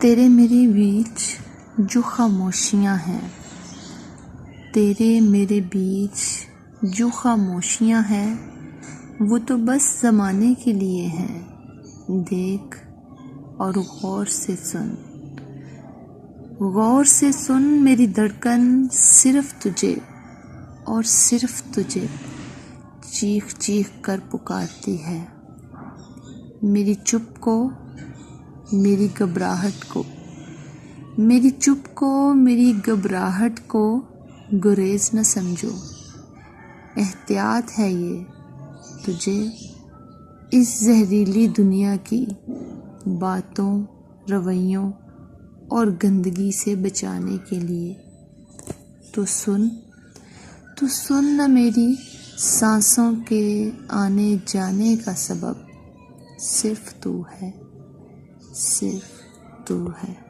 تیرے میرے بیچ جو خاموشیاں ہیں، تیرے میرے بیچ جو خاموشیاں ہیں، وہ تو بس زمانے کے لیے ہیں۔ دیکھ اور غور سے سن، غور سے سن، میری دھڑکن صرف تجھے اور صرف تجھے چیخ چیخ کر پکارتی ہے۔ میری چپ کو، میری گھبراہٹ کو، میری چپ کو، میری گھبراہٹ کو گریز نہ سمجھو۔ احتیاط ہے یہ تجھے اس زہریلی دنیا کی باتوں، رویوں اور گندگی سے بچانے کے لیے۔ تو سن نہ، میری سانسوں کے آنے جانے کا سبب صرف تو ہے، صرف تو ہے۔